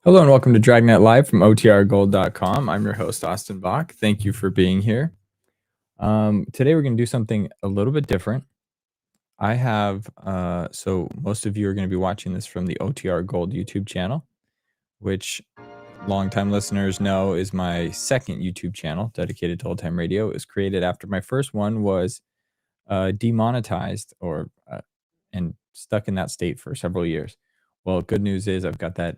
Hello and welcome to Dragnet Live from otrgold.com. I'm your host, Austin Bach. Thank you for being here. Today we're going to do something a little bit different. I have, so most of you are going to be watching this from the OTR Gold YouTube channel, which longtime listeners know is my second YouTube channel dedicated to old time radio. It was created after my first one was demonetized and stuck in that state for several years. Well, good news is I've got that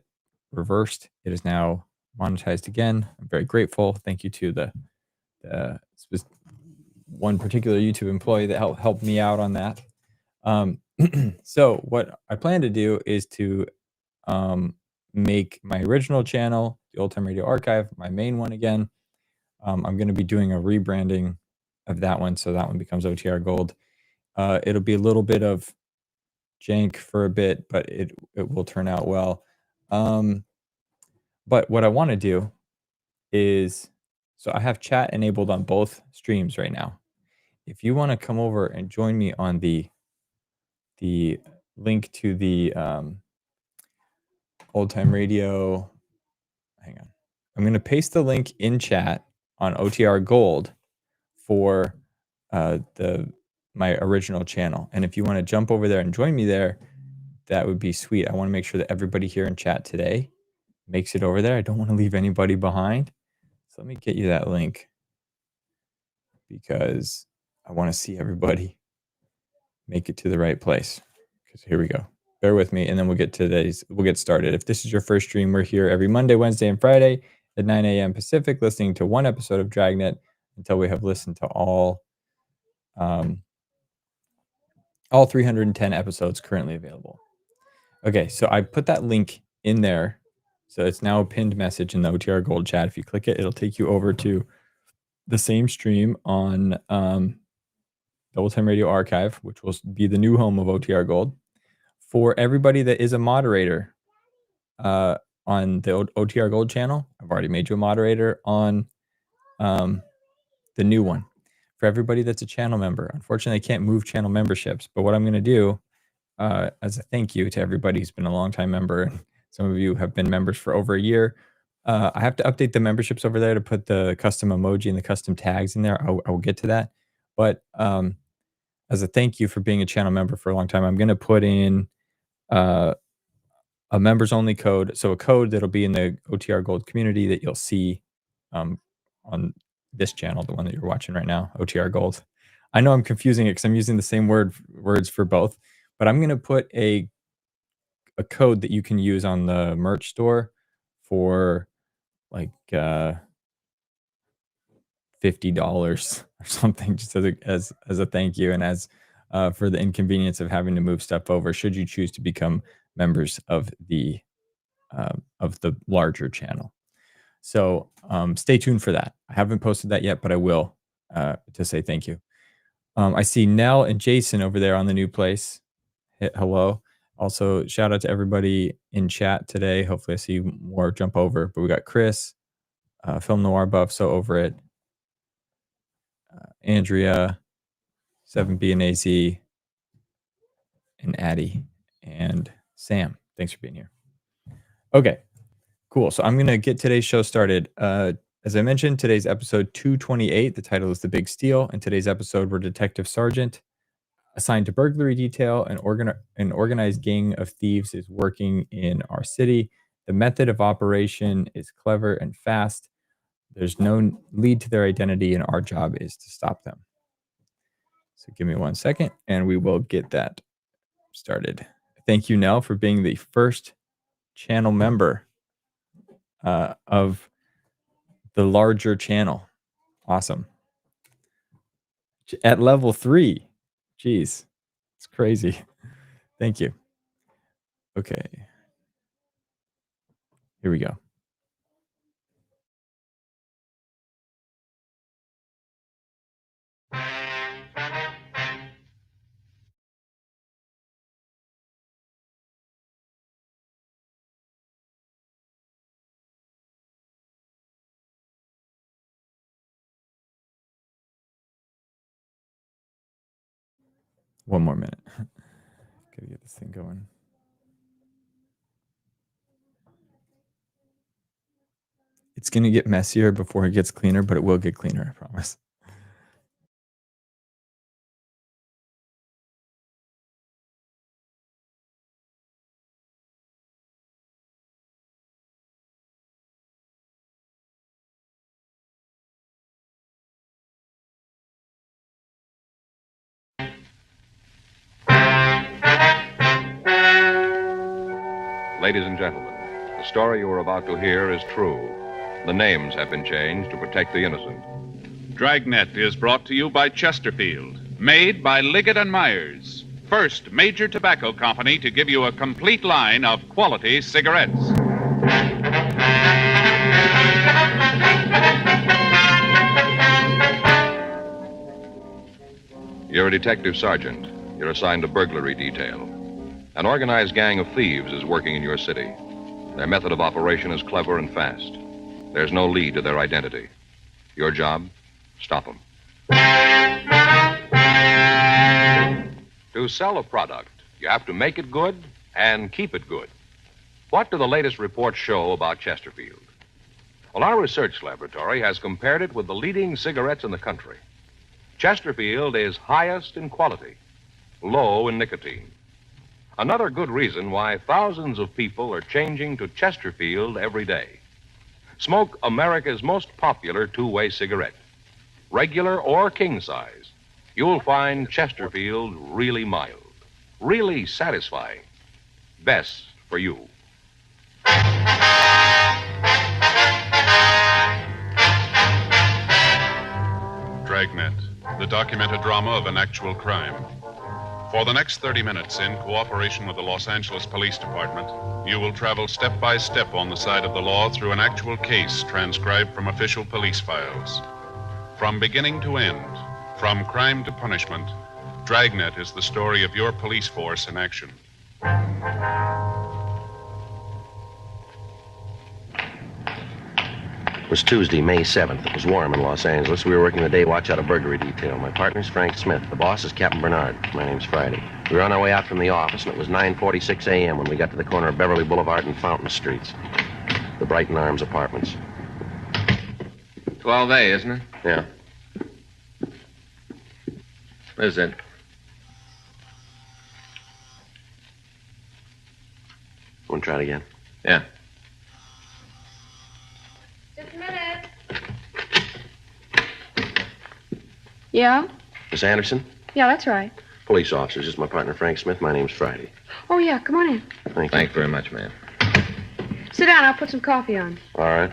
reversed. It is now monetized again. I'm very grateful. Thank you to the one particular YouTube employee that helped me out on that. So what I plan to do is to make my original channel, the Old Time Radio Archive, my main one again. I'm going to be doing a rebranding of that one, so that one becomes OTR Gold. It'll be a little bit of jank for a bit, but it will turn out well. But what I want to do is, so I have chat enabled on both streams right now. If you want to come over and join me on the link to the old time radio, hang on, I'm going to paste the link in chat on OTR Gold for my original channel. And if you want to jump over there and join me there, that would be sweet. I want to make sure that everybody here in chat today makes it over there. I don't want to leave anybody behind. So let me get you that link because I want to see everybody make it to the right place. Because here we go. Bear with me, and then we'll get started. If this is your first stream, we're here every Monday, Wednesday, and Friday at 9 a.m. Pacific, listening to one episode of Dragnet until we have listened to all 310 episodes currently available. Okay, so I put that link in there. So it's now a pinned message in the OTR Gold chat. If you click it, it'll take you over to the same stream on the Old Time Radio Archive, which will be the new home of OTR Gold. For everybody that is a moderator on the OTR Gold channel, I've already made you a moderator on the new one. For everybody that's a channel member, unfortunately, I can't move channel memberships. But what I'm going to do as a thank you to everybody who's been a long-time member, and some of you have been members for over a year, I have to update the memberships over there to put the custom emoji and the custom tags in there. I will get to that. But as a thank you for being a channel member for a long time, I'm going to put in a members only code. So a code that'll be in the OTR Gold community that you'll see on this channel, the one that you're watching right now, OTR Gold. I know I'm confusing it because I'm using the same words for both, but I'm going to put a code that you can use on the merch store for like $50 or something, just as a thank you, and as for the inconvenience of having to move stuff over should you choose to become members of the larger channel. So stay tuned for that. I haven't posted that yet, but I will to say thank you. I see Nell and Jason over there on the new place. Hello. Also, shout out to everybody in chat today. Hopefully I see more jump over. But we got Chris, Film Noir Buff, so over it. Andrea, 7B and AZ, and Addie, and Sam. Thanks for being here. Okay, cool. So I'm going to get today's show started. As I mentioned, today's episode 228. The title is The Big Steal. In today's episode, we're Detective Sergeant assigned to burglary detail. An organized gang of thieves is working in our city. The method of operation is clever and fast. There's no lead to their identity, and our job is to stop them. So give me 1 second, and we will get that started. Thank you, Nell, for being the first channel member of the larger channel. Awesome. At level 3. Jeez, it's crazy. Thank you. Okay. Here we go. One more minute. Gotta get this thing going. It's going to get messier before it gets cleaner, but it will get cleaner, I promise. Ladies and gentlemen, the story you are about to hear is true. The names have been changed to protect the innocent. Dragnet is brought to you by Chesterfield, made by Liggett & Myers, first major tobacco company to give you a complete line of quality cigarettes. You're a detective sergeant. You're assigned to burglary detail. An organized gang of thieves is working in your city. Their method of operation is clever and fast. There's no lead to their identity. Your job? Stop them. To sell a product, you have to make it good and keep it good. What do the latest reports show about Chesterfield? Well, our research laboratory has compared it with the leading cigarettes in the country. Chesterfield is highest in quality, low in nicotine. Another good reason why thousands of people are changing to Chesterfield every day. Smoke America's most popular two-way cigarette. Regular or king size, you'll find Chesterfield really mild, really satisfying. Best for you. Dragnet, the documented drama of an actual crime. For the next 30 minutes, in cooperation with the Los Angeles Police Department, you will travel step by step on the side of the law through an actual case transcribed from official police files. From beginning to end, from crime to punishment, Dragnet is the story of your police force in action. It was Tuesday, May 7th. It was warm in Los Angeles. We were working the day watch out of burglary detail. My partner's Frank Smith. The boss is Captain Bernard. My name's Friday. We were on our way out from the office, and it was 9:46 a.m. when we got to the corner of Beverly Boulevard and Fountain Streets. The Brighton Arms Apartments. 12A, isn't it? Yeah. What is it? Want to try it again? Yeah. Just a minute. Yeah? Miss Anderson? Yeah, that's right. Police officers. This is my partner, Frank Smith. My name's Friday. Oh, yeah, come on in. Thank you. Thanks very much, ma'am. Sit down, I'll put some coffee on. All right.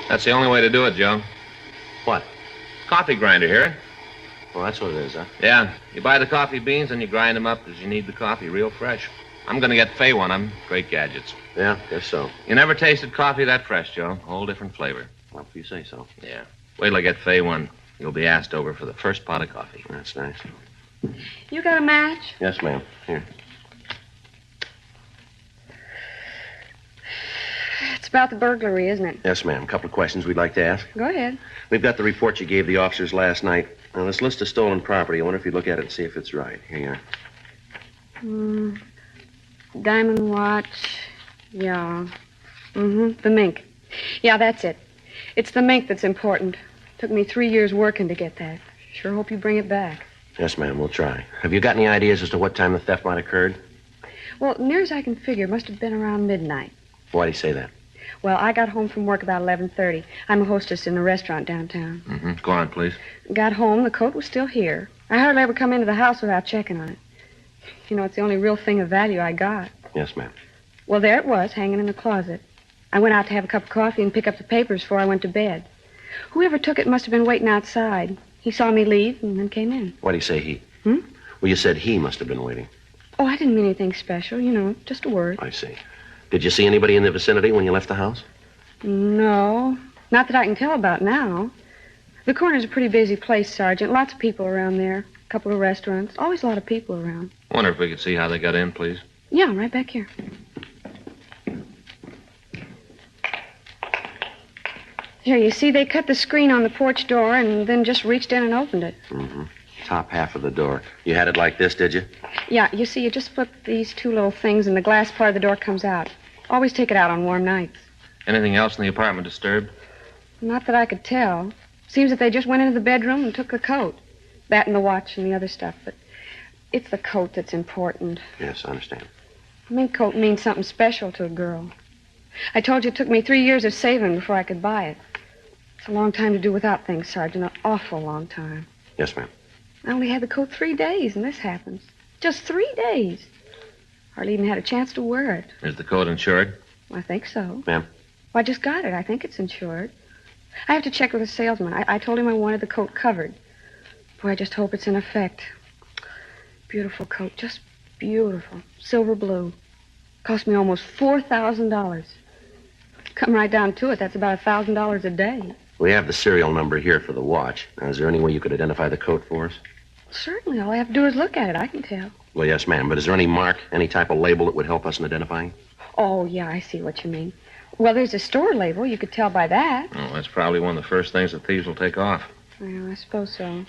That's the only way to do it, Joe. What? Coffee grinder, hear? Well, that's what it is, huh? Yeah. You buy the coffee beans and you grind them up as you need the coffee, real fresh. I'm going to get Fay one of them. Great gadgets. Yeah, guess so. You never tasted coffee that fresh, Joe. Whole different flavor. Well, if you say so. Yeah. Wait till I get Fay one. You'll be asked over for the first pot of coffee. That's nice. You got a match? Yes, ma'am. Here. It's about the burglary, isn't it? Yes, ma'am. A couple of questions we'd like to ask. Go ahead. We've got the report you gave the officers last night. Now, this list of stolen property, I wonder if you'd look at it and see if it's right. Here you are. Diamond watch. Yeah. The mink. Yeah, that's it. It's the mink that's important. Took me 3 years working to get that. Sure hope you bring it back. Yes, ma'am. We'll try. Have you got any ideas as to what time the theft might have occurred? Well, near as I can figure, it must have been around midnight. Why do you say that? Well, I got home from work about 11:30. I'm a hostess in a restaurant downtown. Go on, please. Got home, the coat was still here. I hardly ever come into the house without checking on it. You know, it's the only real thing of value I got. Yes, ma'am. Well, there it was, hanging in the closet. I went out to have a cup of coffee and pick up the papers before I went to bed. Whoever took it must have been waiting outside. He saw me leave and then came in. Why do you say he? Hmm? Well, you said he must have been waiting. Oh, I didn't mean anything special, you know, just a word. I see. Did you see anybody in the vicinity when you left the house? No, not that I can tell about now. The corner's a pretty busy place, Sergeant. Lots of people around there. A couple of restaurants. Always a lot of people around. I wonder if we could see how they got in, please. Yeah, right back here. Here, you see, they cut the screen on the porch door and then just reached in and opened it. Top half of the door. You had it like this, did you? Yeah, you see, you just flip these two little things and the glass part of the door comes out. Always take it out on warm nights. Anything else in the apartment disturbed? Not that I could tell. Seems that they just went into the bedroom and took the coat. That and the watch and the other stuff, but it's the coat that's important. Yes, I understand. A mink coat means something special to a girl. I told you it took me 3 years of saving before I could buy it. It's a long time to do without things, Sergeant. An awful long time. Yes, ma'am. I only had the coat 3 days, and this happens. Just 3 days. Hardly even had a chance to wear it. Is the coat insured? I think so. Ma'am? Well, I just got it. I think it's insured. I have to check with the salesman. I told him I wanted the coat covered. Boy, I just hope it's in effect. Beautiful coat. Just beautiful. Silver blue. Cost me almost $4,000. Come right down to it, that's about $1,000 a day. We have the serial number here for the watch. Now, is there any way you could identify the coat for us? Certainly. All I have to do is look at it. I can tell. Well, yes, ma'am. But is there any mark, any type of label that would help us in identifying? Oh, yeah, I see what you mean. Well, there's a store label. You could tell by that. Oh, that's probably one of the first things the thieves will take off. Well, I suppose so.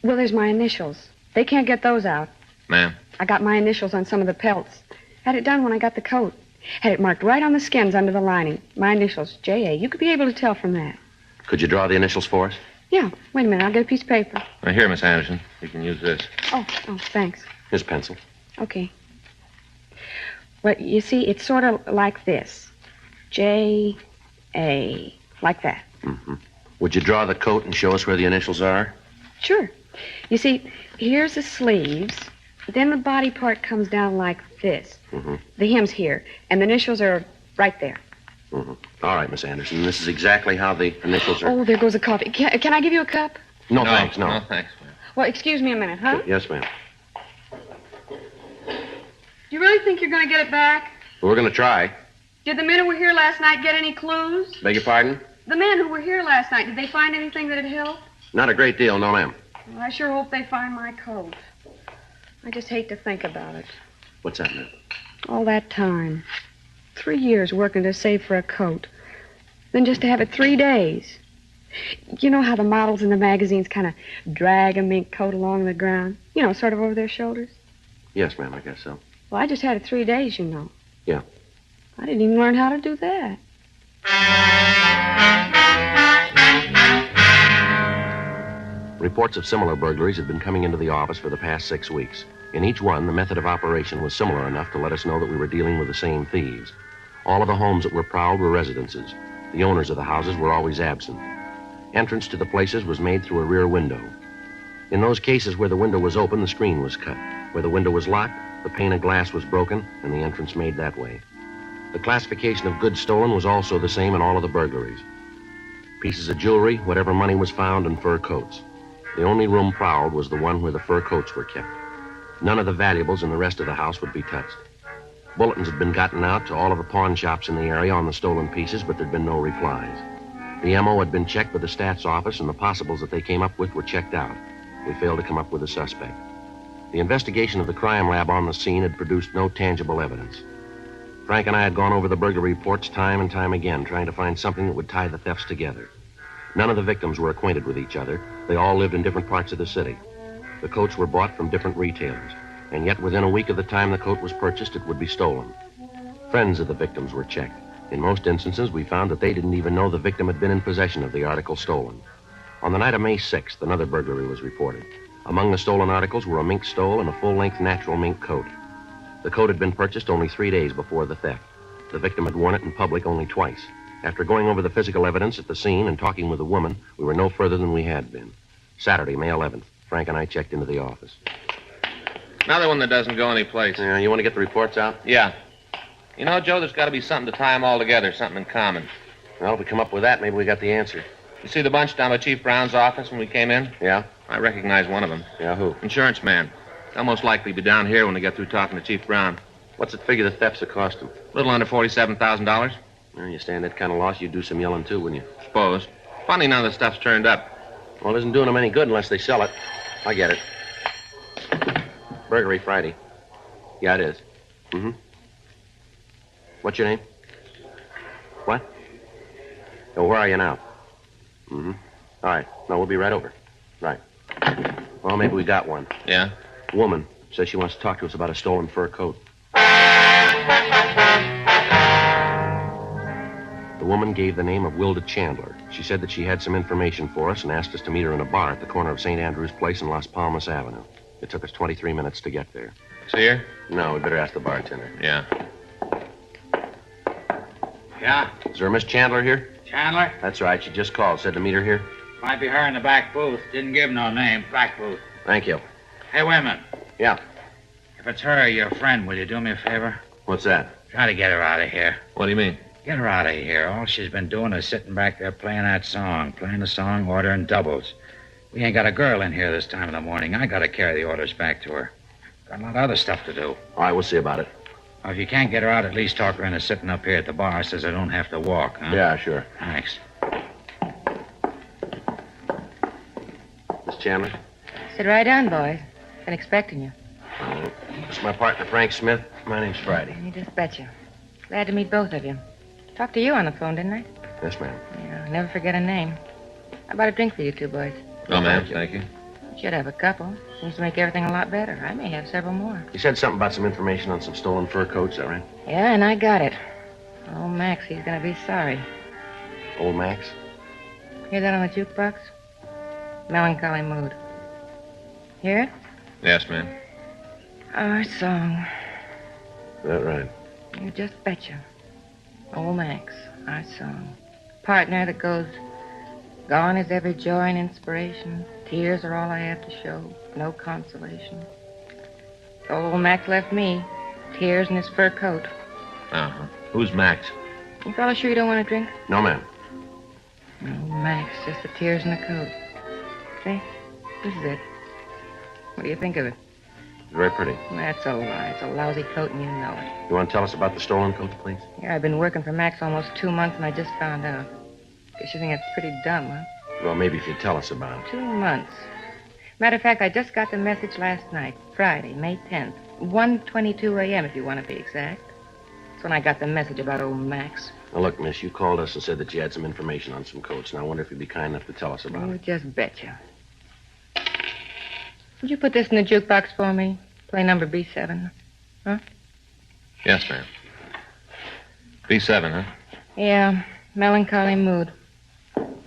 Well, there's my initials. They can't get those out. Ma'am? I got my initials on some of the pelts. Had it done when I got the coat. Had it marked right on the skins under the lining. My initials, J.A. You could be able to tell from that. Could you draw the initials for us? Yeah. Wait a minute. I'll get a piece of paper. Here, Miss Anderson. You can use this. Oh, thanks. Here's pencil. Okay. Well, you see, it's sort of like this. J.A. Like that. Mm-hmm. Would you draw the coat and show us where the initials are? Sure. You see, here's the sleeves. Then the body part comes down like this. Mm-hmm. The hem's here, and the initials are right there. Mm-hmm. All right, Miss Anderson. This is exactly how the initials are. Oh, there goes the coffee. Can I give you a cup? No, thanks, no. No, thanks, ma'am. Well, excuse me a minute, huh? Yes, ma'am. Do you really think you're going to get it back? We're going to try. Did the men who were here last night get any clues? Beg your pardon? The men who were here last night, did they find anything that'd help? Not a great deal, no, ma'am. Well, I sure hope they find my coat. I just hate to think about it. What's that, ma'am? All that time. 3 years working to save for a coat. Then just to have it 3 days. You know how the models in the magazines kind of drag a mink coat along the ground? You know, sort of over their shoulders? Yes, ma'am, I guess so. Well, I just had it 3 days, you know. Yeah. I didn't even learn how to do that. Reports of similar burglaries had been coming into the office for the past 6 weeks. In each one, the method of operation was similar enough to let us know that we were dealing with the same thieves. All of the homes that were prowled were residences. The owners of the houses were always absent. Entrance to the places was made through a rear window. In those cases where the window was open, the screen was cut. Where the window was locked, the pane of glass was broken and the entrance made that way. The classification of goods stolen was also the same in all of the burglaries. Pieces of jewelry, whatever money was found, and fur coats. The only room prowled was the one where the fur coats were kept. None of the valuables in the rest of the house would be touched. Bulletins had been gotten out to all of the pawn shops in the area on the stolen pieces, but there'd been no replies. The M.O. had been checked with the stats office, and the possibles that they came up with were checked out. We failed to come up with a suspect. The investigation of the crime lab on the scene had produced no tangible evidence. Frank and I had gone over the burglary reports time and time again, trying to find something that would tie the thefts together. None of the victims were acquainted with each other. They all lived in different parts of the city. The coats were bought from different retailers, and yet within a week of the time the coat was purchased, it would be stolen. Friends of the victims were checked. In most instances, we found that they didn't even know the victim had been in possession of the article stolen. On the night of May 6th, another burglary was reported. Among the stolen articles were a mink stole and a full-length natural mink coat. The coat had been purchased only 3 days before the theft. The victim had worn it in public only twice. After going over the physical evidence at the scene and talking with the woman, we were no further than we had been. Saturday, May 11th, Frank and I checked into the office. Another one that doesn't go anyplace. Yeah, you want to get the reports out? Yeah. You know, Joe, there's got to be something to tie them all together, something in common. Well, if we come up with that, maybe we got the answer. You see the bunch down by Chief Brown's office when we came in? Yeah? I recognize one of them. Yeah, who? Insurance man. They'll most likely be down here when they get through talking to Chief Brown. What's it figure the thefts have cost him? A little under $47,000. Well, you stand that kind of loss, you'd do some yelling, too, wouldn't you? Suppose. Funny none of the stuff's turned up. Well, it isn't doing them any good unless they sell it. I get it. Burglary Friday. Yeah, it is. Mm-hmm. What's your name? What? Oh, where are you now? Mm-hmm. All right. No, we'll be right over. Right. Well, maybe we got one. Yeah? Woman says she wants to talk to us about a stolen fur coat. The woman gave the name of Wilda Chandler. She said that she had some information for us and asked us to meet her in a bar at the corner of St. Andrew's Place and Las Palmas Avenue. It took us 23 minutes to get there. See her? No, we better ask the bartender. Yeah. Yeah? Is there a Miss Chandler here? Chandler? That's right. She just called. Said to meet her here. Might be her in the back booth. Didn't give no name. Back booth. Thank you. Hey, wait a minute. Yeah. If it's her or your friend, will you do me a favor? What's that? Try to get her out of here. What do you mean? Get her out of here. All she's been doing is sitting back there playing that song. Playing the song, ordering doubles. We ain't got a girl in here this time of the morning. I gotta carry the orders back to her. Got a lot of other stuff to do. All right, we'll see about it. Well, if you can't get her out, at least talk her into sitting up here at the bar so I don't have to walk, huh? Yeah, sure. Thanks. Miss Chandler? Sit right down, boys. Been expecting you. This is my partner, Frank Smith. My name's Friday. You just betcha. Glad to meet both of you. Talked to you on the phone, didn't I? Yes, ma'am. Yeah, never forget a name. How about a drink for you two boys? Oh, ma'am, thank you. You should have a couple. Seems to make everything a lot better. I may have several more. You said something about some information on some stolen fur coats, is that right? Yeah, and I got it. Oh, Max, he's gonna be sorry. Old Max? Hear that on the jukebox? Melancholy mood. Hear it? Yes, ma'am. Our song. Is that right? You just betcha. Old Max, our song. Partner that goes, gone is every joy and inspiration. Tears are all I have to show. No consolation. So old Max left me. Tears in his fur coat. Uh-huh. Who's Max? You fellas sure you don't want a drink? No, ma'am. No, Max, just the tears in the coat. See? This is it. What do you think of it? Very pretty. That's a lie. It's a lousy coat and you know it. You want to tell us about the stolen coat, please? Yeah, I've been working for Max almost 2 months and I just found out. Guess you think it's pretty dumb, huh? Well, maybe if you'd tell us about it. 2 months. Matter of fact, I just got the message last night, Friday, May 10th. 1:22 a.m. if you want to be exact. That's when I got the message about old Max. Now, look, miss, you called us and said that you had some information on some coats, and I wonder if you'd be kind enough to tell us about You it. just betcha. Would you put this in the jukebox for me? Play number B7. Yes, ma'am. B7, huh? Yeah, melancholy mood.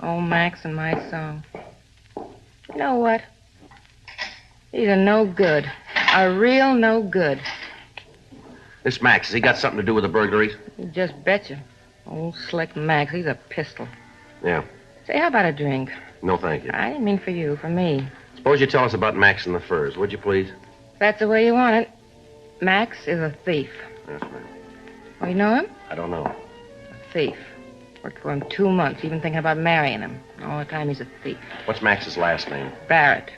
Old Max and my song. You know what? These are no good. A real no good. This Max, has he got something to do with the burglaries? You just betcha. Old slick Max, he's a pistol. Yeah. Say, how about a drink? No, thank you. I didn't mean for you, for me. Suppose you tell us about Max and the furs, would you, please? If that's the way you want it. Max is a thief. Yes, ma'am. Oh, you know him? I don't know. A thief. Worked for him 2 months, even thinking about marrying him. All the time he's a thief. What's Max's last name? Barrett.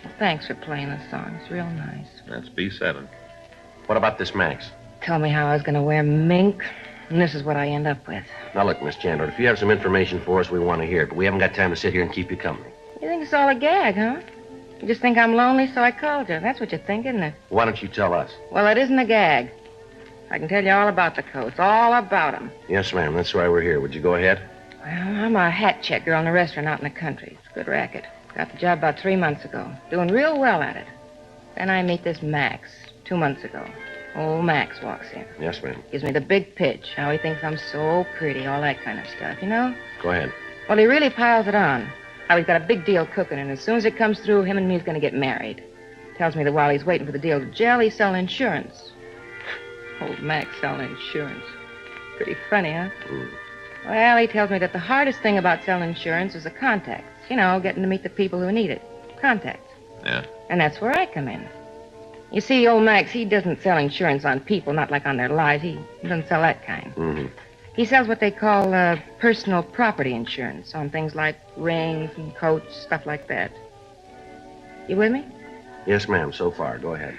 Well, thanks for playing the song. It's real nice. That's B7. What about this Max? Told me how I was going to wear mink, and this is what I end up with. Now, look, Miss Chandler, if you have some information for us, we want to hear it, but we haven't got time to sit here and keep you company. You think it's all a gag, huh? You just think I'm lonely, so I called you. That's what you think, isn't it? Why don't you tell us? Well, it isn't a gag. I can tell you all about the coats, all about them. Yes, ma'am, that's why we're here. Would you go ahead? Well, I'm a hat checker on a restaurant out in the country. It's a good racket. Got the job about 3 months ago. Doing real well at it. Then I meet this Max 2 months ago. Old Max walks in. Yes, ma'am. Gives me the big pitch. How he thinks I'm so pretty, all that kind of stuff, you know? Go ahead. Well, he really piles it on. How he's got a big deal cooking, and as soon as it comes through, him and me's going to get married. Tells me that while he's waiting for the deal to gel, he's selling insurance. Old Max selling insurance. Pretty funny, huh? Well, he tells me that the hardest thing about selling insurance is the contacts. You know, getting to meet the people who need it. Contacts. Yeah. And that's where I come in. You see, old Max, he doesn't sell insurance on people, not like on their lives. He doesn't sell that kind. Mm-hmm. He sells what they call personal property insurance on things like rings and coats, stuff like that. You with me? Yes, ma'am, so far. Go ahead.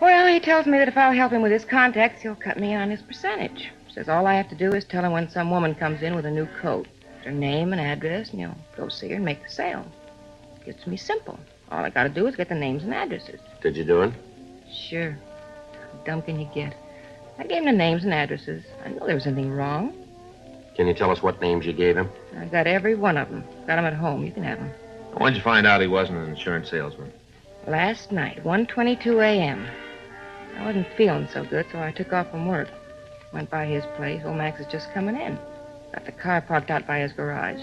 Well, he tells me that if I'll help him with his contacts, he'll cut me in on his percentage. Says all I have to do is tell him when some woman comes in with a new coat, her name and address, and he'll go see her and make the sale. It's me simple. All I got to do is get the names and addresses. Did you do it? Sure. How dumb can you get? I gave him the names and addresses. I know there was anything wrong. Can you tell us what names you gave him? I got every one of them. Got them at home. You can have them. When'd you find out he wasn't an insurance salesman? Last night, 1:22 a.m. I wasn't feeling so good, so I took off from work. Went by his place. Old Max is just coming in. Got the car parked out by his garage.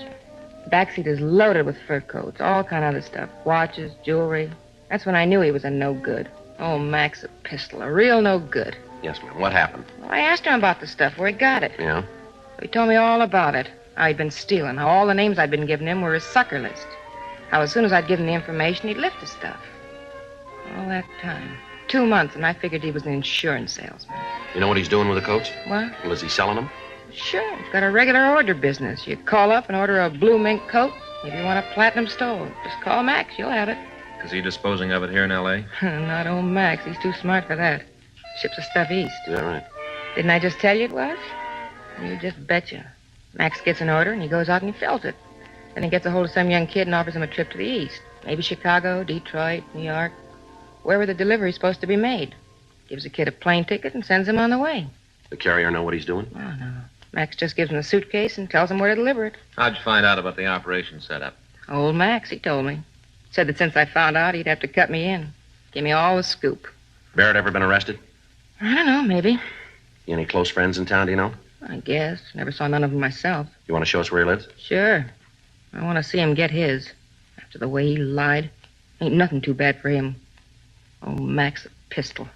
The backseat is loaded with fur coats, all kind of other stuff. Watches, jewelry. That's when I knew he was a no good. Old Max, a pistol, a real no good. Yes, ma'am. What happened? Well, I asked him about the stuff, where he got it. Yeah? He told me all about it. How he'd been stealing, how all the names I'd been giving him were his sucker list. How as soon as I'd give him the information, he'd lift the stuff. All that time. 2 months, and I figured he was an insurance salesman. You know what he's doing with the coats? What? Well, is he selling them? Sure, he's got a regular order business. You call up and order a blue mink coat. If you want a platinum stole, just call Max. You'll have it. Is he disposing of it here in L.A.? Not old Max. He's too smart for that. Ships the stuff east. Is that right? Didn't I just tell you it was? You just betcha. Max gets an order, and he goes out and he fills it. Then he gets a hold of some young kid and offers him a trip to the east. Maybe Chicago, Detroit, New York. Wherever the delivery's supposed to be made. Gives the kid a plane ticket and sends him on the way. The carrier know what he's doing? Oh, no. Max just gives him the suitcase and tells him where to deliver it. How'd you find out about the operation setup? Old Max, he told me. Said that since I found out, he'd have to cut me in. Give me all the scoop. Barrett ever been arrested? I don't know, maybe. You any close friends in town, do you know? I guess. Never saw none of them myself. You want to show us where he lives? Sure. I want to see him get his. After the way he lied. Ain't nothing too bad for him. Oh, Max, a pistol.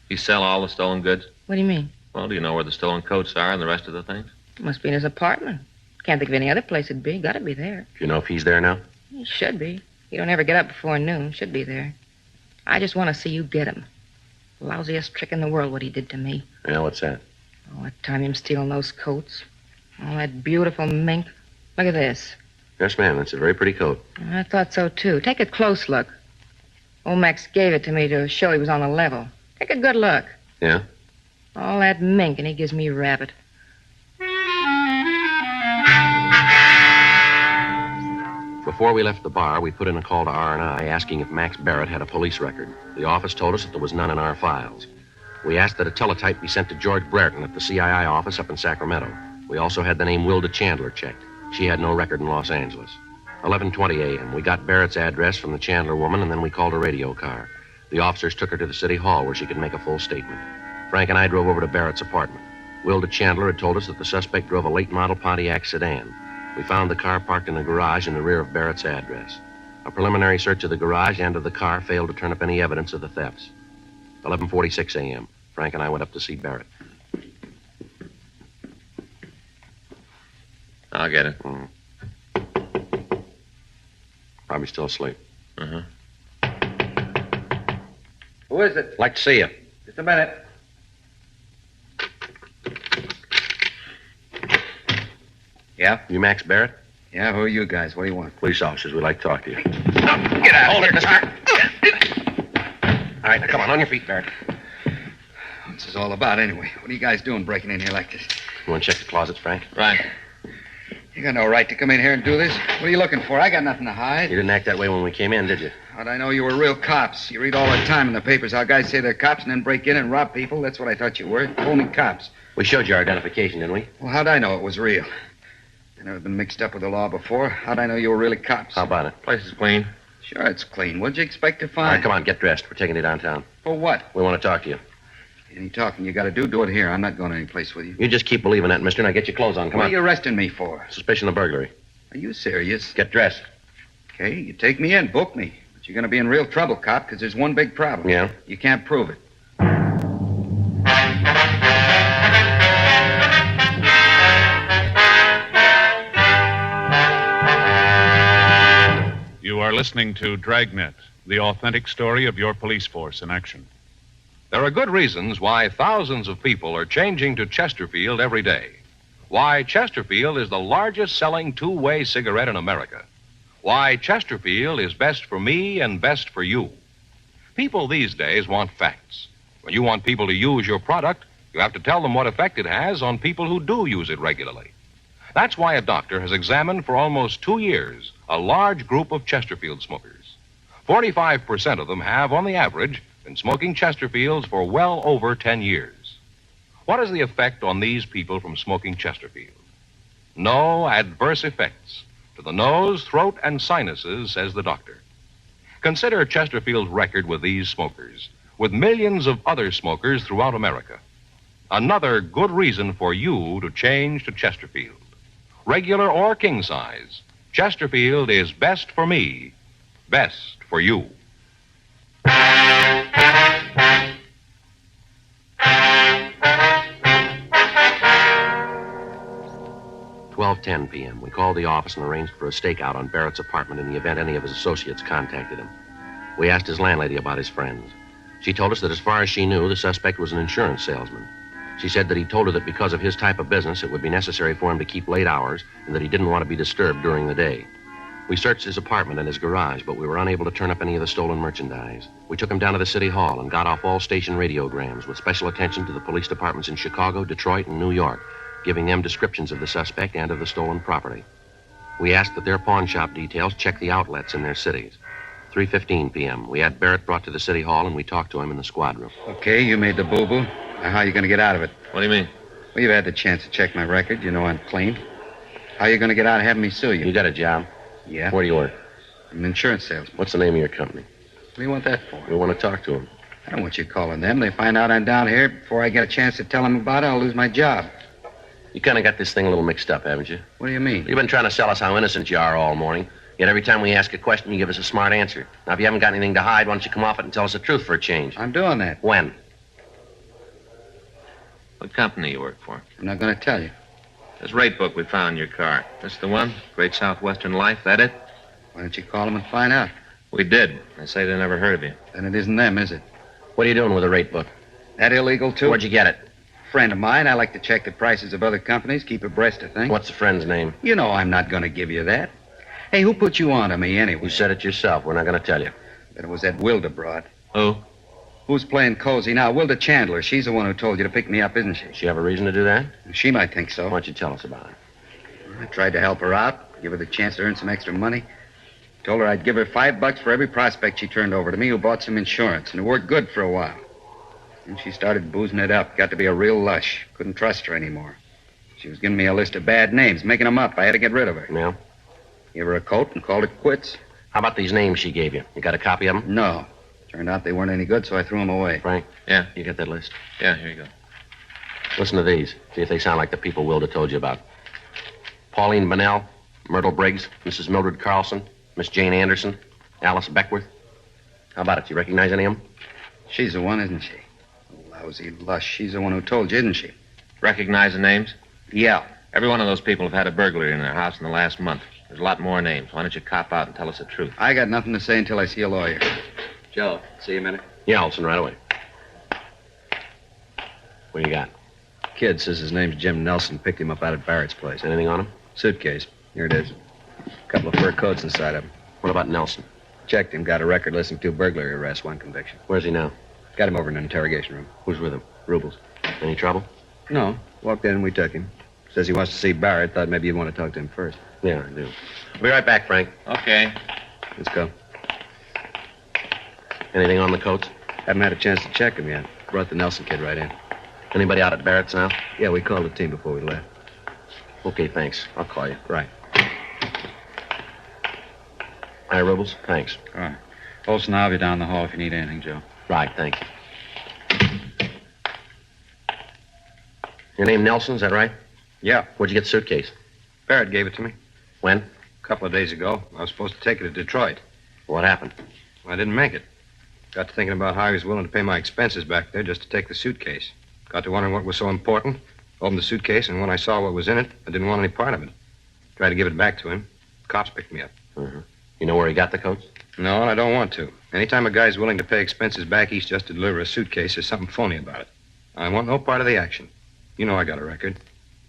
You sell all the stolen goods? What do you mean? Well, do you know where the stolen coats are and the rest of the things? Must be in his apartment. Can't think of any other place it'd be. Gotta be there. Do you know if he's there now? He should be. He don't ever get up before noon. Should be there. I just want to see you get him. Lousiest trick in the world what he did to me. Yeah, what's that? Oh, that time him stealing those coats. All that beautiful mink. Look at this. Yes, ma'am. It's a very pretty coat. I thought so, too. Take a close look. Old Max gave it to me to show he was on the level. Take a good look. Yeah? All that mink, and he gives me rabbit. Before we left the bar, we put in a call to R&I asking if Max Barrett had a police record. The office told us that there was none in our files. We asked that a teletype be sent to George Brereton at the CII office up in Sacramento. We also had the name Wilda Chandler checked. She had no record in Los Angeles. 11:20 a.m. We got Barrett's address from the Chandler woman, and then we called a radio car. The officers took her to the city hall where she could make a full statement. Frank and I drove over to Barrett's apartment. Wilda Chandler had told us that the suspect drove a late model Pontiac sedan. We found the car parked in a garage in the rear of Barrett's address. A preliminary search of the garage and of the car failed to turn up any evidence of the thefts. 11:46 a.m. Frank and I went up to see Barrett. I'll get it. Probably still asleep. Uh-huh. Who is it? Like to see you. Just a minute. Yeah? You Max Barrett? Yeah, who are you guys? What do you want? Police officers. We'd like to talk to you. Get out. Hold it, mister. All right, now come on your feet, Barrett. What's this all about, anyway? What are you guys doing breaking in here like this? You want to check the closets, Frank? Right. You got no right to come in here and do this. What are you looking for? I got nothing to hide. You didn't act that way when we came in, did you? How'd I know you were real cops? You read all the time in the papers how guys say they're cops and then break in and rob people. That's what I thought you were. Phony cops. We showed you our identification, didn't we? Well, how'd I know it was real? I've never been mixed up with the law before. How'd I know you were really cops? How about it? Place is clean. Sure, it's clean. What'd you expect to All find? right, come on, get dressed. We're taking you downtown. For what? We want to talk to you. Any talking you got to do it here. I'm not going any place with you. You just keep believing that, mister. Now get your clothes on. Come What on. are you arresting me for? Suspicion of burglary. Are you serious? Get dressed. Okay, you take me in, book me. But you're going to be in real trouble, cop, because there's one big problem. Yeah? You can't prove it. You are listening to Dragnet, the authentic story of your police force in action. There are good reasons why thousands of people are changing to Chesterfield every day. Why Chesterfield is the largest selling two-way cigarette in America. Why Chesterfield is best for me and best for you. People these days want facts. When you want people to use your product, you have to tell them what effect it has on people who do use it regularly. That's why a doctor has examined for almost 2 years a large group of Chesterfield smokers. 45% of them have, on the average, been smoking Chesterfields for well over 10 years. What is the effect on these people from smoking Chesterfield? No adverse effects. To For the nose, throat, and sinuses, says the doctor. Consider Chesterfield's record with these smokers, with millions of other smokers throughout America. Another good reason for you to change to Chesterfield. Regular or king size, Chesterfield is best for me, best for you. 12:10 p.m. We called the office and arranged for a stakeout on Barrett's apartment in the event any of his associates contacted him. We asked his landlady about his friends. She told us that as far as she knew, the suspect was an insurance salesman. She said that he told her that because of his type of business, it would be necessary for him to keep late hours and that he didn't want to be disturbed during the day. We searched his apartment and his garage, but we were unable to turn up any of the stolen merchandise. We took him down to the city hall and got off all station radiograms with special attention to the police departments in Chicago, Detroit, and New York, giving them descriptions of the suspect and of the stolen property. We asked that their pawn shop details check the outlets in their cities. 3:15 p.m. We had Barrett brought to the city hall, and we talked to him in the squad room. Okay, you made the boo-boo. Now, how are you going to get out of it? What do you mean? Well, you've had the chance to check my record. You know I'm clean. How are you going to get out of having me sue you? You got a job? Yeah. Where do you work? I'm an insurance salesman. What's the name of your company? What do you want that for? We want to talk to him. I don't want you calling them. They find out I'm down here. Before I get a chance to tell them about it, I'll lose my job. You kind of got this thing a little mixed up, haven't you? What do you mean? You've been trying to sell us how innocent you are all morning. Yet every time we ask a question, you give us a smart answer. Now, if you haven't got anything to hide, why don't you come off it and tell us the truth for a change? I'm doing that. When? What company you work for? I'm not going to tell you. This rate book we found in your car. This the one? Great Southwestern Life, that it? Why don't you call them and find out? We did. They say they never heard of you. Then it isn't them, is it? What are you doing with a rate book? That illegal, too? Where'd you get it? Friend of mine. I like to check the prices of other companies, keep abreast of things. What's the friend's name? You know I'm not going to give you that. Hey, who put you on to me anyway? You said it yourself. We're not going to tell you. But it was that Wilda broad. Who? Who's playing cozy now? Wilda Chandler. She's the one who told you to pick me up, isn't she? Does she have a reason to do that? She might think so. Why don't you tell us about it? I tried to help her out, give her the chance to earn some extra money. Told her I'd give her $5 for every prospect she turned over to me who bought some insurance, and it worked good for a while. And she started boozing it up. Got to be a real lush. Couldn't trust her anymore. She was giving me a list of bad names, making them up. I had to get rid of her. Yeah? Gave her a coat and called it quits. How about these names she gave you? You got a copy of them? No. Turned out they weren't any good, so I threw them away. Frank? Yeah. You got that list? Yeah, here you go. Listen to these. See if they sound like the people Wilda told you about. Pauline Bunnell, Myrtle Briggs, Mrs. Mildred Carlson, Miss Jane Anderson, Alice Beckworth. How about it? You recognize any of them? She's the one, isn't she? Lousy lush. She's the one who told you, isn't she? Recognize the names? Yeah. Every one of those people have had a burglary in their house in the last month. There's a lot more names. Why don't you cop out and tell us the truth? I got nothing to say until I see a lawyer. Joe, see you a minute. Yeah, Olson, right away. What do you got? Kid says his name's Jim Nelson. Picked him up out at Barrett's place. Anything on him? Suitcase. Here it is. A couple of fur coats inside of him. What about Nelson? Checked him. Got a record listing 2 burglary arrests, 1 conviction. Where's he now? Got him over in an interrogation room. Who's with him? Rubles. Any trouble? No. Walked in and we took him. Says he wants to see Barrett. Thought maybe you'd want to talk to him first. Yeah, I do. I'll be right back, Frank. Okay. Let's go. Anything on the coats? Haven't had a chance to check him yet. Brought the Nelson kid right in. Anybody out at Barrett's now? Yeah, we called the team before we left. Okay, thanks. I'll call you. Right. Hi, Rubles. Thanks. All right. Olson, I'll be down the hall if you need anything, Joe. Right, thank you. Your name Nelson, is that right? Yeah. Where'd you get the suitcase? Barrett gave it to me When? a couple of days ago. I was supposed to take it to Detroit. What happened? I didn't make it. Got to thinking about how he was willing to pay my expenses back there just to take the suitcase. Got to wondering what was so important. Opened the suitcase, and when I saw what was in it, I didn't want any part of it. Tried to give it back to him. Cops picked me up. You know where he got the coats? No, and I don't want to. Anytime a guy's willing to pay expenses back east just to deliver a suitcase, there's something phony about it. I want no part of the action. You know I got a record.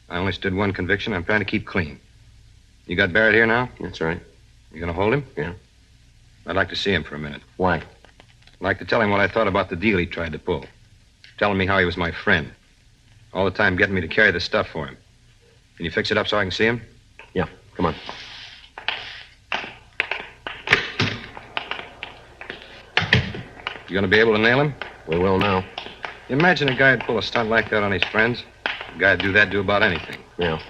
I only stood 1 conviction. I'm trying to keep clean. You got Barrett here now? That's right. You gonna hold him? Yeah. I'd like to see him for a minute. Why? I'd like to tell him what I thought about the deal he tried to pull. Telling me how he was my friend. All the time getting me to carry the stuff for him. Can you fix it up so I can see him? Yeah, come on. You gonna be able to nail him? We will now. Imagine a guy would pull a stunt like that on his friends. A guy'd do that, do about anything. Yeah.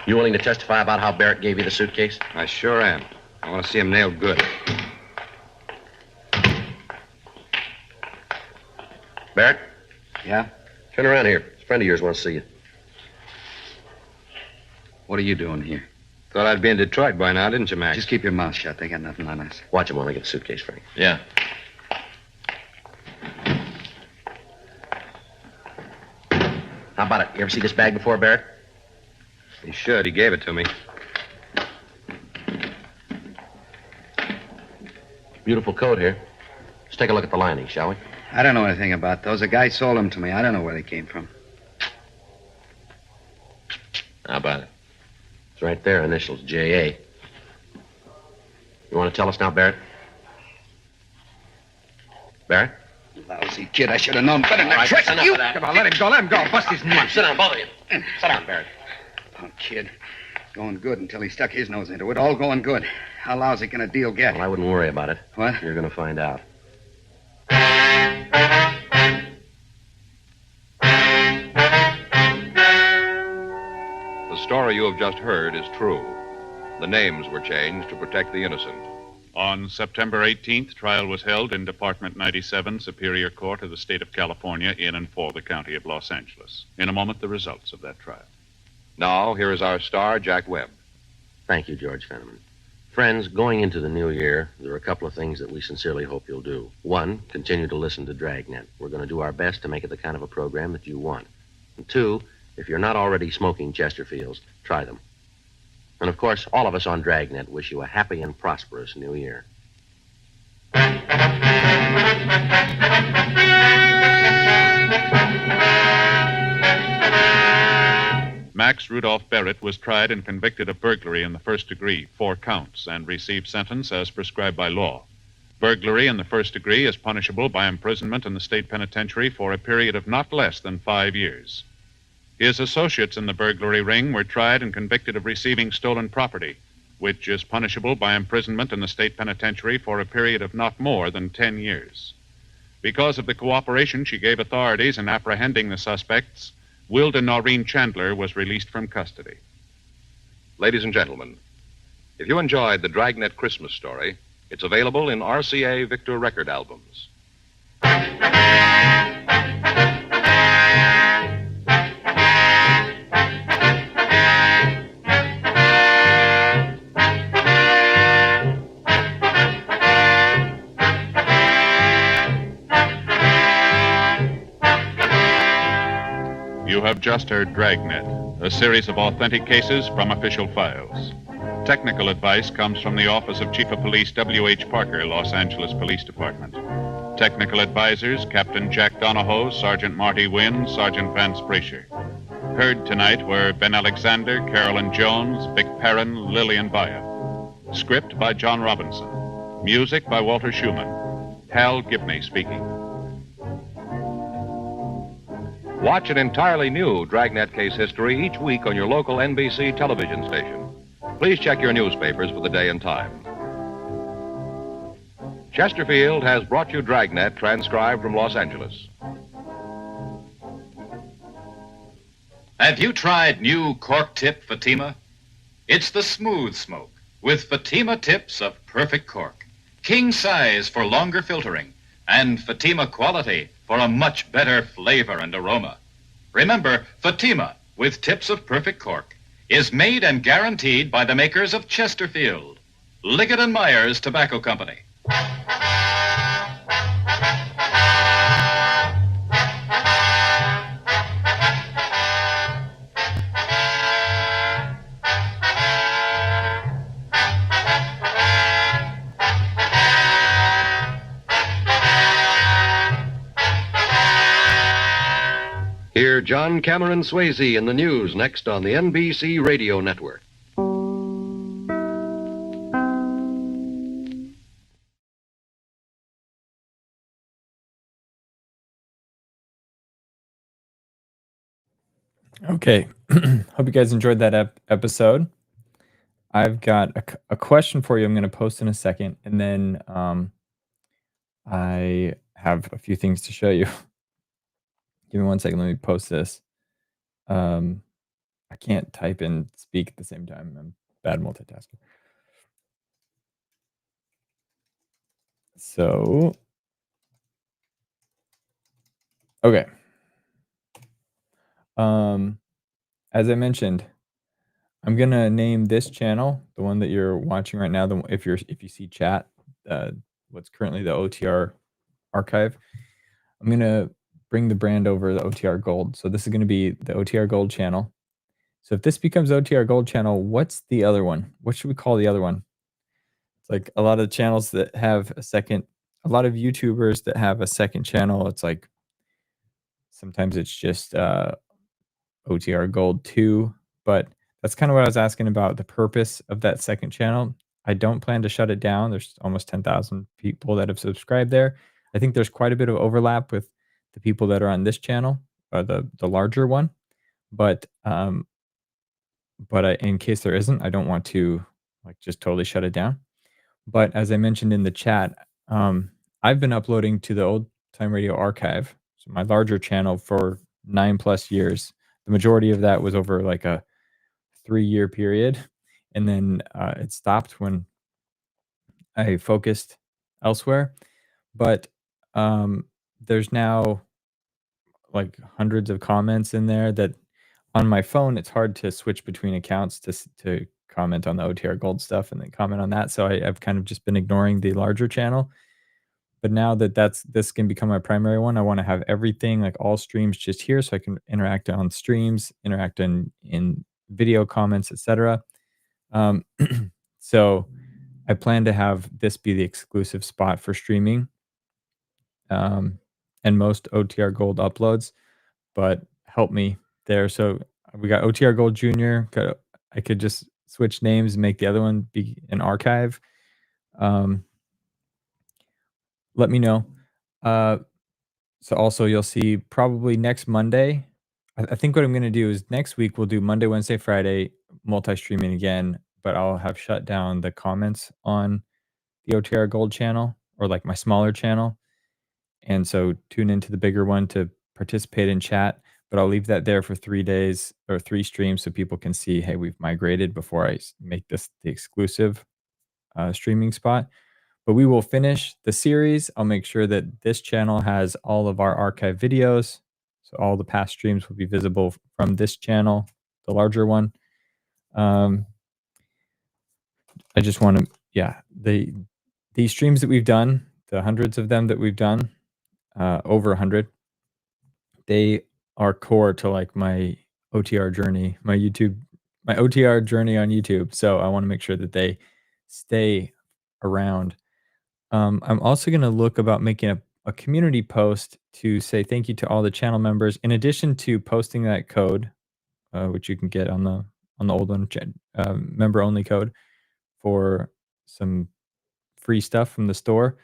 You willing to testify about how Barrett gave you the suitcase? I sure am. I want to see him nailed good. Barrett? Yeah? Turn around here. A friend of yours wants to see you. What are you doing here? Thought I'd be in Detroit by now, didn't you, Max? Just keep your mouth shut. They got nothing on us. Watch him while I get the suitcase, Frank. Yeah. How about it? You ever see this bag before, Barrett? He should. He gave it to me. Beautiful coat here. Let's take a look at the lining, shall we? I don't know anything about those. A guy sold them to me. I don't know where they came from. How about it? It's right there, initials J.A. You want to tell us now, Barrett? Barrett? Lousy kid. I should have known better than that. Trick you! Come on, let him go. Let him go. Bust his Come on, knee. sit down, both of you. Sit down, Barrett. Punk kid. Going good until he stuck his nose into it. All going good. How lousy can a deal get? Well, I wouldn't worry about it. What? You're going to find out. The story you have just heard is true. The names were changed to protect the innocent. On September 18th, trial was held in Department 97, Superior Court of the State of California, in and for the County of Los Angeles. In a moment, the results of that trial. Now, here is our star, Jack Webb. Thank you, George Fenneman. Friends, going into the new year, there are a couple of things that we sincerely hope you'll do. One, continue to listen to Dragnet. We're going to do our best to make it the kind of a program that you want. And two, if you're not already smoking Chesterfields, try them. And of course, all of us on Dragnet wish you a happy and prosperous new year. Max Rudolph Barrett was tried and convicted of burglary in the first degree, 4 counts, and received sentence as prescribed by law. Burglary in the first degree is punishable by imprisonment in the state penitentiary for a period of not less than 5 years. His associates in the burglary ring were tried and convicted of receiving stolen property, which is punishable by imprisonment in the state penitentiary for a period of not more than 10 years. Because of the cooperation she gave authorities in apprehending the suspects, Wilda Noreen Chandler was released from custody. Ladies and gentlemen, if you enjoyed the Dragnet Christmas story, it's available in RCA Victor record albums. You have just heard Dragnet, a series of authentic cases from official files. Technical advice comes from the Office of Chief of Police W.H. Parker, Los Angeles Police Department. Technical advisors, Captain Jack Donahoe, Sergeant Marty Wynn, Sergeant Vance Brasher. Heard tonight were Ben Alexander, Carolyn Jones, Vic Perrin, Lillian Baia. Script by John Robinson. Music by Walter Schumann. Hal Gibney speaking. Watch an entirely new Dragnet case history each week on your local NBC television station. Please check your newspapers for the day and time. Chesterfield has brought you Dragnet, transcribed from Los Angeles. Have you tried new cork tip Fatima? It's the smooth smoke with Fatima tips of perfect cork. King size for longer filtering and Fatima quality for a much better flavor and aroma. Remember, Fatima with tips of perfect cork is made and guaranteed by the makers of Chesterfield, Liggett & Myers Tobacco Company. Hear John Cameron Swayze in the news next on the NBC Radio Network. Okay. Hope you guys enjoyed that episode. I've got a question for you I'm going to post in a second, and then I have a few things to show you. Give me 1 second. Let me post this. I can't type and speak at the same time. I'm bad multitasker. So, okay. As I mentioned, I'm gonna name this channel, the one that you're watching right now. If you see chat, what's currently the OTR archive, I'm gonna bring the brand over the OTR Gold. So this is gonna be the OTR Gold channel. So if this becomes OTR Gold channel, what's the other one? What should we call the other one? It's like a lot of channels that have a lot of YouTubers that have a second channel. It's like sometimes it's just OTR Gold 2, but that's kind of what I was asking about the purpose of that second channel. I don't plan to shut it down. There's almost 10,000 people that have subscribed there. I think there's quite a bit of overlap with the people that are on this channel, the larger one. But in case there isn't, I don't want to like just totally shut it down. But as I mentioned in the chat, I've been uploading to the Old Time Radio archive, so my larger channel, for 9+ years. The majority of that was over like a 3-year period, and then it stopped when I focused elsewhere. But there's now like hundreds of comments in there that on my phone it's hard to switch between accounts to comment on the OTR Gold stuff and then comment on that. So I've kind of just been ignoring the larger channel. But now that this can become my primary one, I want to have everything, like all streams, just here, so I can interact on streams, interact in video comments, etc. So I plan to have this be the exclusive spot for streaming, and most OTR Gold uploads. But help me there. So we got OTR Gold Junior. I could just switch names and make the other one be an archive. Let me know. So also you'll see probably next Monday. I think what I'm going to do is next week we'll do Monday, Wednesday, Friday multi-streaming again, but I'll have shut down the comments on the OTR Gold channel, or like my smaller channel. And so tune into the bigger one to participate in chat, but I'll leave that there for 3 days or 3 streams so people can see, hey, we've migrated before I make this the exclusive streaming spot. But we will finish the series. I'll make sure that this channel has all of our archive videos. So all the past streams will be visible from this channel, the larger one. I just want to, these streams that we've done, the hundreds of them that we've done, over 100, they are core to like my OTR journey, my OTR journey on YouTube. So I want to make sure that they stay around. I'm also going to look about making a community post to say thank you to all the channel members, in addition to posting that code, which you can get on the old one, member only code for some free stuff from the store.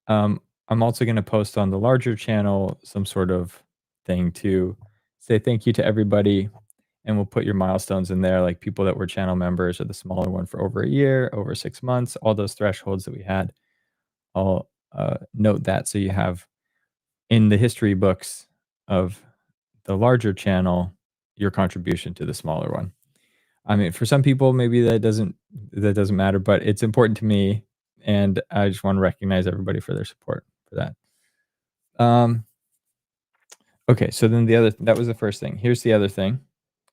I'm also going to post on the larger channel some sort of thing to say thank you to everybody, and we'll put your milestones in there, like people that were channel members, or the smaller one for over a year, over 6 months, all those thresholds that we had. I'll note that so you have in the history books of the larger channel your contribution to the smaller one. I mean, for some people maybe that doesn't matter, but it's important to me, and I just want to recognize everybody for their support for that. Okay, so then that was the first thing. Here's the other thing.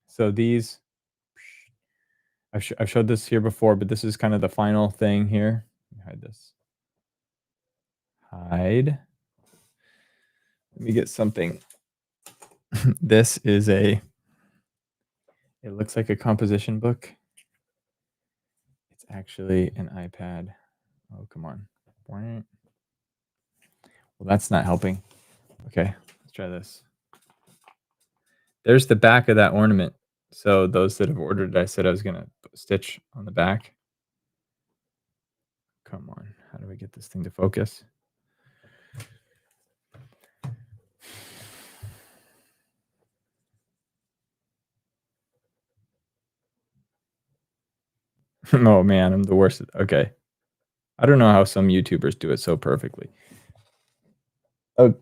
So these, I've showed this here before, but this is kind of the final thing here. Hide this. Hide. Let me get something. This is it looks like a composition book. It's actually an iPad. Oh, come on. Well, that's not helping. Okay, let's try this. There's the back of that ornament. So those that have ordered, I said I was going to stitch on the back. Come on. How do we get this thing to focus? Oh man, I'm the worst. Okay. I don't know how some YouTubers do it so perfectly. Oh,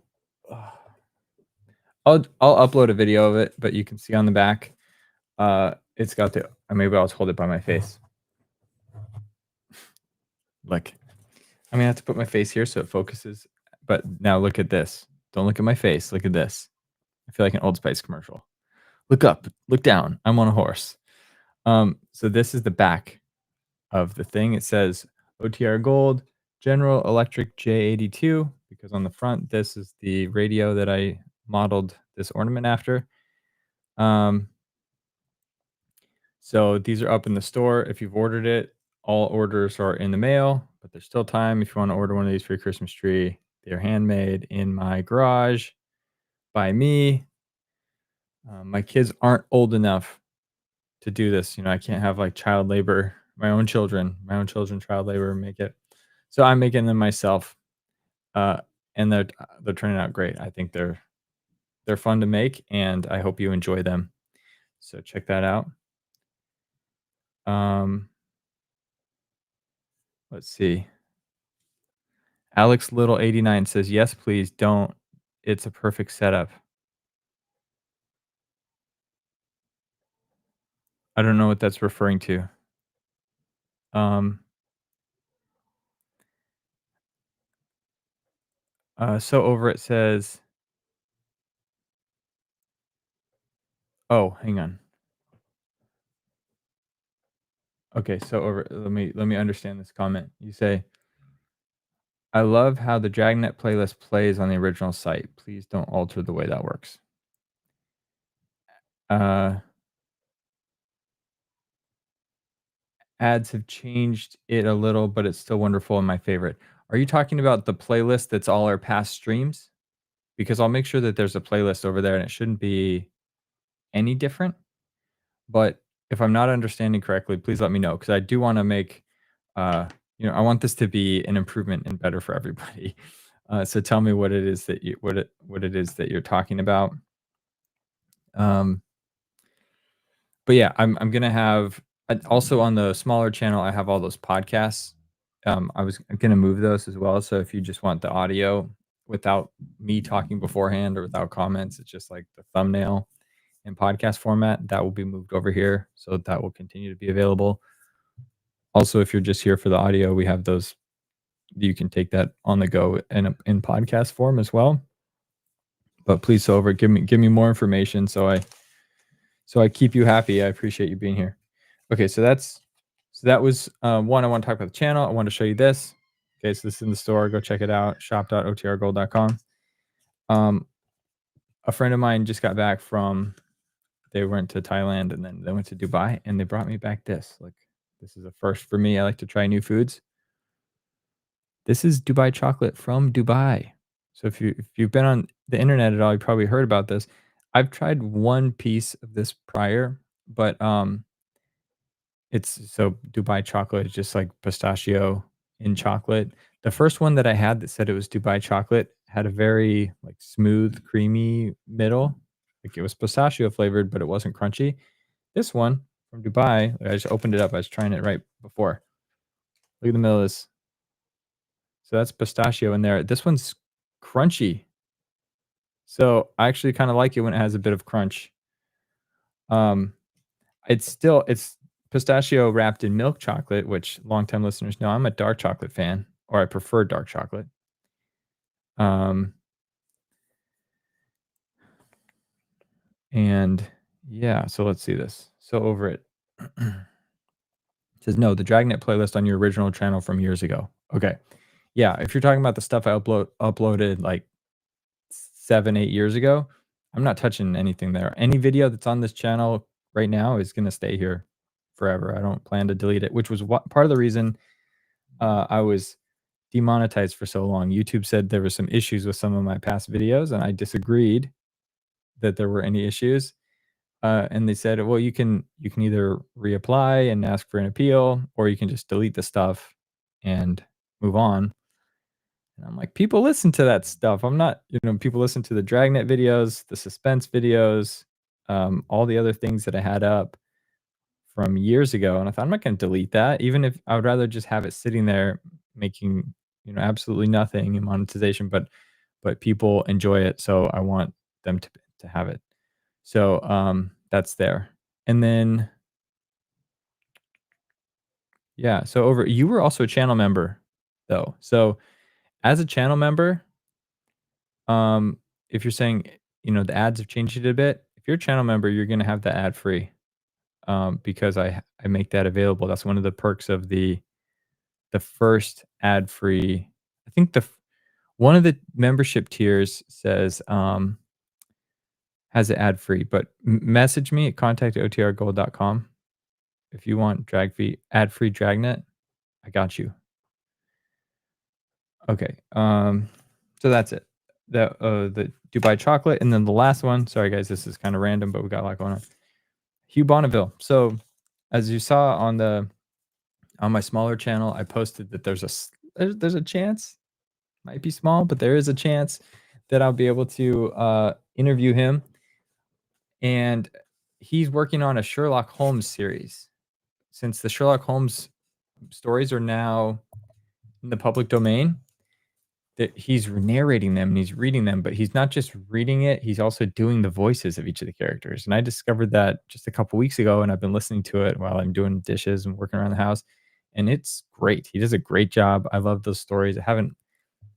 I'll upload a video of it, but you can see on the back. It's got the. Maybe I'll just hold it by my face. Like, I'm gonna have to put my face here so it focuses. But now look at this. Don't look at my face. Look at this. I feel like an Old Spice commercial. Look up. Look down. I'm on a horse. So this is the back of the thing. It says OTR Gold, General Electric J82, because on the front, this is the radio that I modeled this ornament after. So these are up in the store. If you've ordered it, all orders are in the mail, but there's still time if you want to order one of these for your Christmas tree. They're handmade in my garage by me. My kids aren't old enough to do this. I can't have like child labor, my own children, child labor make it. So I'm making them myself. And they're turning out great. I think they're fun to make, and I hope you enjoy them. So check that out. Let's see. Alex Little 89 says, yes, please don't. It's a perfect setup. I don't know what that's referring to. So over it says, oh, hang on. Okay, so over, let me understand this comment. You say, I love how the Dragnet playlist plays on the original site. Please don't alter the way that works. Ads have changed it a little, but it's still wonderful and my favorite. Are you talking about the playlist that's all our past streams? Because I'll make sure that there's a playlist over there and it shouldn't be any different. But if I'm not understanding correctly, please let me know, because I do want to make, I want this to be an improvement and better for everybody. So tell me what it is that you're talking about. But yeah, I'm gonna have also on the smaller channel. I have all those podcasts. I was gonna move those as well. So if you just want the audio without me talking beforehand or without comments, it's just like the thumbnail in podcast format. That will be moved over here, so that will continue to be available. Also, if you're just here for the audio, we have those. You can take that on the go in podcast form as well. But please, over, give me more information so I keep you happy. I appreciate you being here. Okay, so that was one. I want to talk about the channel. I want to show you this. Okay, so this is in the store. Go check it out. shop.otrgold.com. A friend of mine just got back from. They went to Thailand and then they went to Dubai, and they brought me back this. Like, this is a first for me. I like to try new foods. This is Dubai chocolate from Dubai. So if you've been on the internet at all, you probably heard about this. I've tried one piece of this prior, but it's so Dubai chocolate is just like pistachio in chocolate. The first one that I had that said it was Dubai chocolate had a very like smooth, creamy middle. Like, it was pistachio flavored, but it wasn't crunchy. This one from Dubai, I just opened it up. I was trying it right before. Look at the middle of this. So that's pistachio in there. This one's crunchy. So I actually kind of like it when it has a bit of crunch. It's pistachio wrapped in milk chocolate, which longtime listeners know I'm a dark chocolate fan, or I prefer dark chocolate. And yeah, so let's see this. So over it says, no, the Dragnet playlist on your original channel from years ago. Okay. Yeah, if you're talking about the stuff I uploaded like 7-8 years ago, I'm not touching anything there. Any video that's on this channel right now is going to stay here forever. I don't plan to delete it, which was part of the reason I was demonetized for so long. YouTube said there were some issues with some of my past videos, and I disagreed that there were any issues. And they said, well, you can either reapply and ask for an appeal, or you can just delete the stuff and move on. And I'm like, people listen to that stuff. I'm not, people listen to the Dragnet videos, the suspense videos, all the other things that I had up from years ago. And I thought, I'm not going to delete that, even if I would rather just have it sitting there making, absolutely nothing in monetization, but people enjoy it. So I want them to have it. So that's there. And then, yeah, so you were also a channel member, though. So as a channel member, if you're saying, the ads have changed it a bit, if you're a channel member, you're gonna have the ad free, because I make that available. That's one of the perks of the first ad free. I think one of the membership tiers says has it ad free, but message me at contact@otrgold.com if you want ad free Dragnet. I got you. Okay. So that's it. The Dubai chocolate, and then the last one. Sorry guys, this is kind of random, but we got a lot going on. Hugh Bonneville. So as you saw on my smaller channel, I posted that there's a chance, might be small, but there is a chance that I'll be able to interview him. And he's working on a Sherlock Holmes series. Since the Sherlock Holmes stories are now in the public domain, that he's narrating them and he's reading them, but he's not just reading it, he's also doing the voices of each of the characters. And I discovered that just a couple weeks ago, and I've been listening to it while I'm doing dishes and working around the house, and it's great. He does a great job. I love those stories. I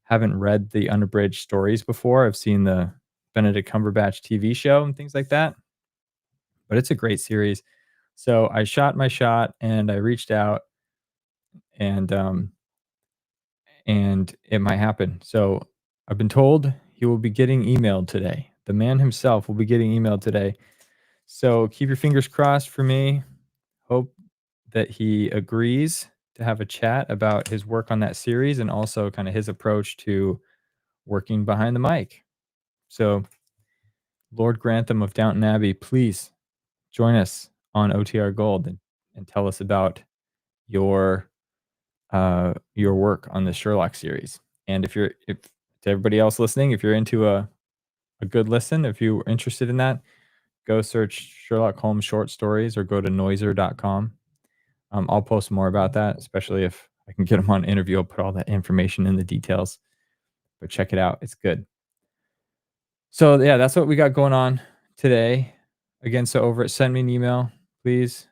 haven't read the unabridged stories before. I've seen the Benedict Cumberbatch TV show and things like that, but it's a great series. So I shot my shot and I reached out, and it might happen. So I've been told he will be getting emailed today. The man himself will be getting emailed today. So keep your fingers crossed for me. Hope that he agrees to have a chat about his work on that series and also kind of his approach to working behind the mic. So, Lord Grantham of Downton Abbey, please join us on OTR Gold and tell us about your work on the Sherlock series. And if to everybody else listening, if you're into a good listen, if you're interested in that, go search Sherlock Holmes short stories or go to noiser.com. I'll post more about that, especially if I can get them on interview. I'll put all that information in the details, but check it out. It's good. So yeah, that's what we got going on today. Again, so over at send me an email, please.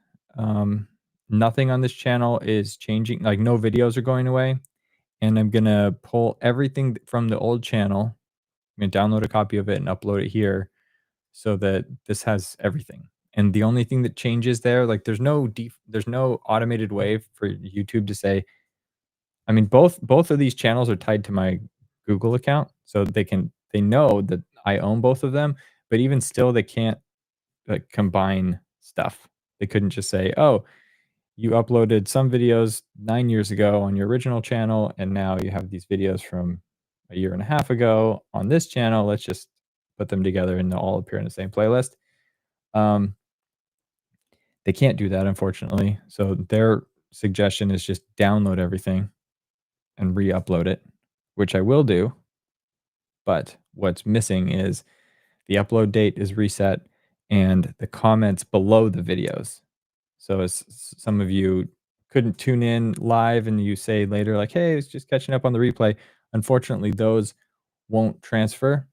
Nothing on this channel is changing, like no videos are going away. And I'm gonna pull everything from the old channel. I'm gonna download a copy of it and upload it here so that this has everything. And the only thing that changes there, like there's no automated way for YouTube to say, I mean, both of these channels are tied to my Google account, so they know that I own both of them, but even still they can't like combine stuff. They couldn't just say, "Oh, you uploaded some videos 9 years ago on your original channel and now you have these videos from a year and a half ago on this channel. Let's just put them together and they'll all appear in the same playlist." Um, they can't do that, unfortunately. So their suggestion is just download everything and re-upload it, which I will do. But what's missing is the upload date is reset and the comments below the videos. So as some of you couldn't tune in live and you say later, like, hey, it's just catching up on the replay. Unfortunately, those won't transfer.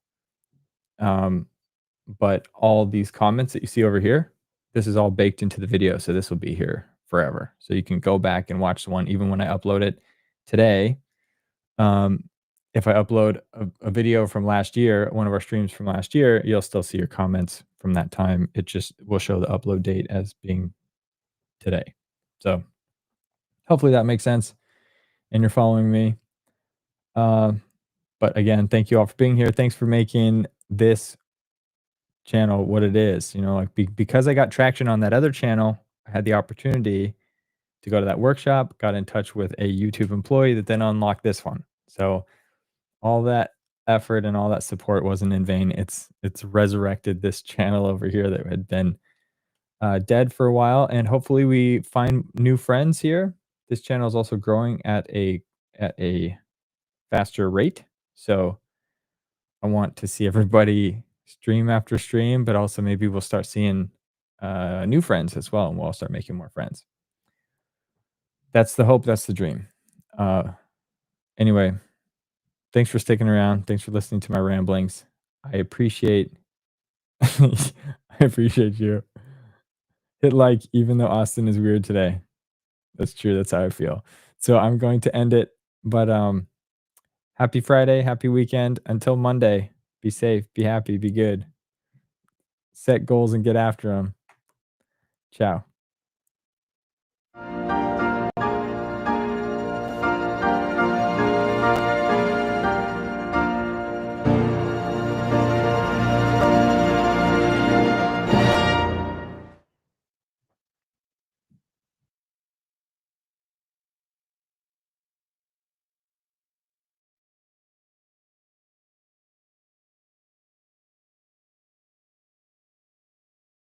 But all these comments that you see over here, this is all baked into the video. So this will be here forever. So you can go back and watch the one, even when I upload it today. If I upload a video from last year, one of our streams from last year, you'll still see your comments from that time. It just will show the upload date as being today. So hopefully that makes sense and you're following me. But again, thank you all for being here. Thanks for making this channel what it is. Like because I got traction on that other channel, I had the opportunity to go to that workshop, got in touch with a YouTube employee that then unlocked this one. So all that effort and all that support wasn't in vain. It's resurrected this channel over here that had been dead for a while, and hopefully we find new friends here. This channel is also growing at a faster rate, so I want to see everybody stream after stream, but also maybe we'll start seeing new friends as well, and we'll all start making more friends. That's the hope. That's the dream. Anyway, thanks for sticking around. Thanks for listening to my ramblings. I appreciate I appreciate you. Hit like even though Austin is weird today. That's true. That's how I feel. So I'm going to end it. But happy Friday, happy weekend. Until Monday, be safe, be happy, be good. Set goals and get after them. Ciao.